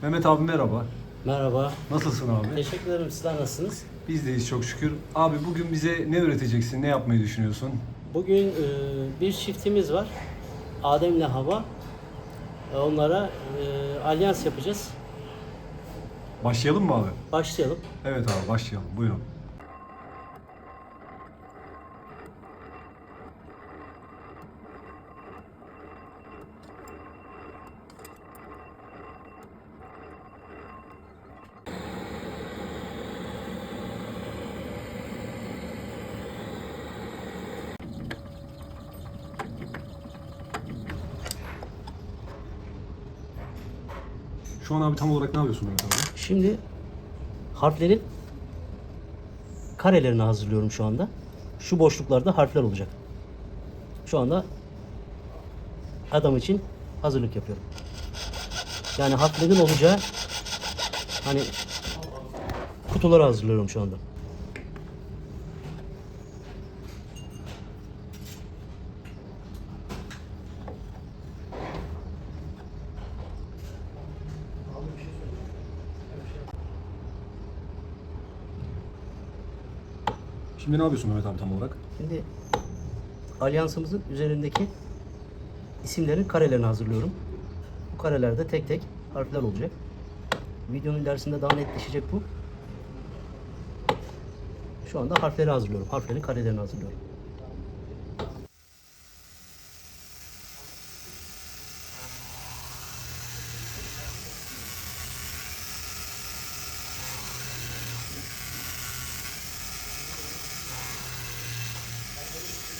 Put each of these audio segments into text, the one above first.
Mehmet abi merhaba. Merhaba. Nasılsın abi? Teşekkür ederim. Sizler nasılsınız? Biz deyiz çok şükür. Abi bugün bize ne öğreteceksin, ne yapmayı düşünüyorsun? Bugün bir çiftimiz var. Adem'le Hava. Onlara alyans yapacağız. Başlayalım mı abi? Başlayalım. Evet abi başlayalım. Buyurun. Şu an abi tam olarak ne yapıyorsun Mehmet abi? Şimdi harflerin karelerini hazırlıyorum şu anda. Şu boşluklarda harfler olacak. Şu anda adam için hazırlık yapıyorum. Yani harflerin olacağı hani kutuları hazırlıyorum şu anda. Şimdi ne yapıyorsun Mehmet abi tam olarak? Şimdi alyansımızın üzerindeki isimlerin karelerini hazırlıyorum. Bu karelerde tek tek harfler olacak. Videonun ilerisinde daha netleşecek bu. Şu anda harfleri hazırlıyorum. Harflerin karelerini hazırlıyorum.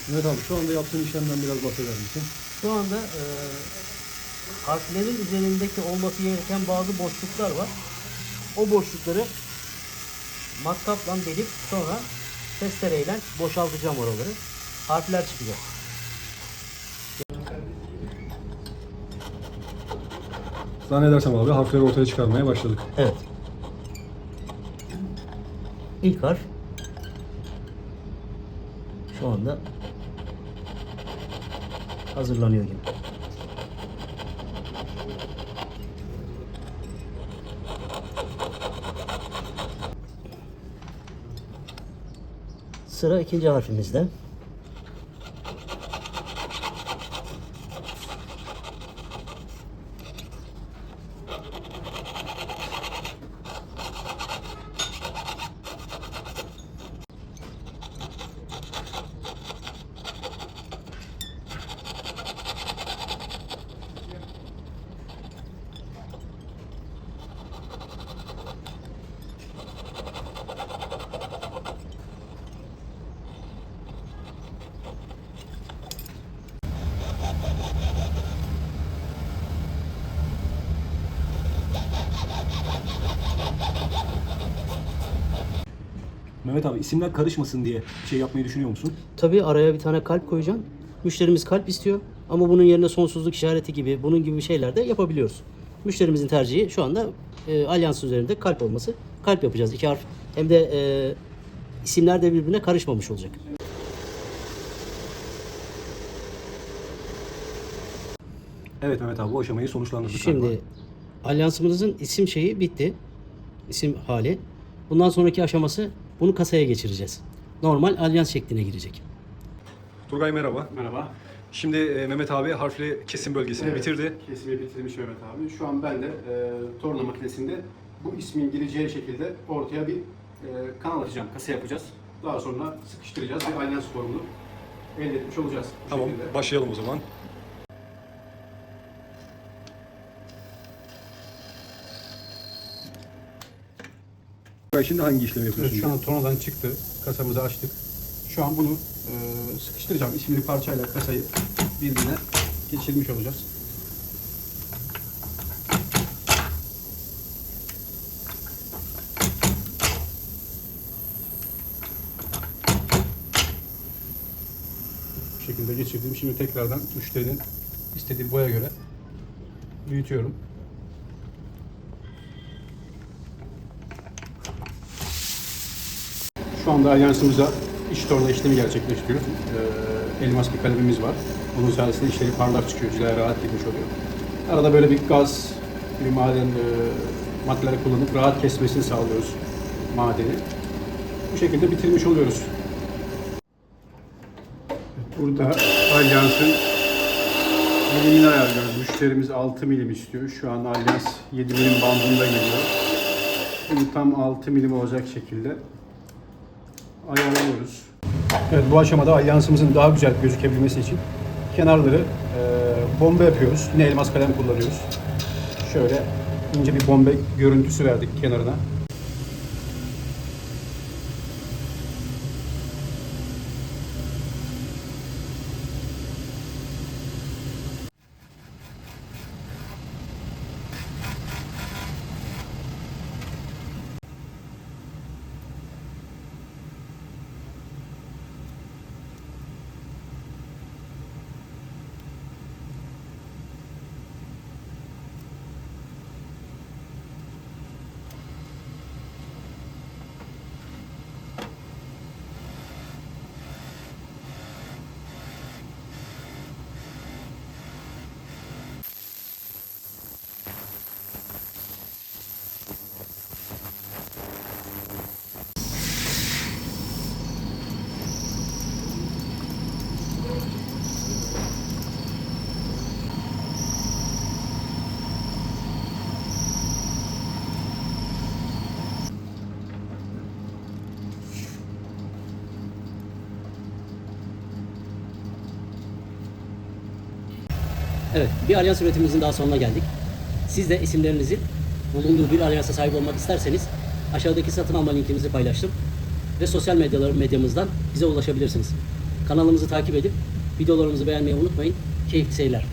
Mehmet abi şu anda yaptığın işlemden biraz bahseder misin? Şu anda harflerin üzerindeki olması gereken bazı boşluklar var. O boşlukları matkapla delip sonra testereyle boşaltacağım oraları. Harfler çıkacak. Zannedersem abi harfleri ortaya çıkarmaya başladık. Evet. İlk harf şu anda hazırlanıyor gibi. Sıra ikinci harfimizde. Mehmet abi isimler karışmasın diye bir şey yapmayı düşünüyor musun? Tabii araya bir tane kalp koyacağım. Müşterimiz kalp istiyor ama bunun yerine sonsuzluk işareti gibi bunun gibi şeyler de yapabiliyoruz. Müşterimizin tercihi şu anda alyans üzerinde kalp olması. Kalp yapacağız. İki harf hem de isimler de birbirine karışmamış olacak. Evet Mehmet abi bu aşamayı sonuçlandırdık Şimdi galiba. alyansımızın isim şeyi bitti. İsim hali. Bundan sonraki aşaması bunu kasaya geçireceğiz. Normal alyans şekline girecek. Turgay merhaba. Merhaba. Şimdi Mehmet abi harfli kesim bölgesini Evet, bitirdi. Kesimi bitirmiş Mehmet abi. Şu an ben de torna makinesinde bu ismin gireceği şekilde ortaya bir kanal açacağım. Kasa yapacağız. Daha sonra sıkıştıracağız ve alyans formunu elde etmiş olacağız. Bu Tamam şekilde. başlayalım o zaman. Turgay şimdi hangi işlemi Evet, yapıyorsun? şu an tornadan çıktı. Kasamızı açtık. Şu an bunu sıkıştıracağım. İsimli parçayla kasayı birbirine geçirmiş olacağız. Bu şekilde geçirdim. Şimdi tekrardan müşterinin istediği boya göre büyütüyorum. Şu anda alyansımıza iç torna işlemi gerçekleştiriyoruz. Elmas bir kalemimiz var. Onun sayesinde işleri parlak çıkıyor, cilaya rahat girmiş oluyor. Arada böyle bir gaz bir maden maddeleri kullanıp rahat kesmesini sağlıyoruz madeni. Bu şekilde bitirmiş oluyoruz. Burada alyansın milimini ayarlıyoruz. Müşterimiz 6 milim istiyor. Şu an alyans 7 milim bandında geliyor. Bunu tam 6 milim olacak şekilde ayarlıyoruz. Evet, bu aşamada alyansımızın daha güzel gözükebilmesi için kenarları bomba yapıyoruz. Yine elmas kalem kullanıyoruz. Şöyle ince bir bombe görüntüsü verdik kenarına. Evet, bir alyans üretimimizin daha sonuna geldik. Siz de isimlerinizi bulunduğu bir alyansa sahip olmak isterseniz aşağıdaki satın alma linkimizi paylaştım ve sosyal medyamızdan bize ulaşabilirsiniz. Kanalımızı takip edip videolarımızı beğenmeyi unutmayın. Keyifli seyirler.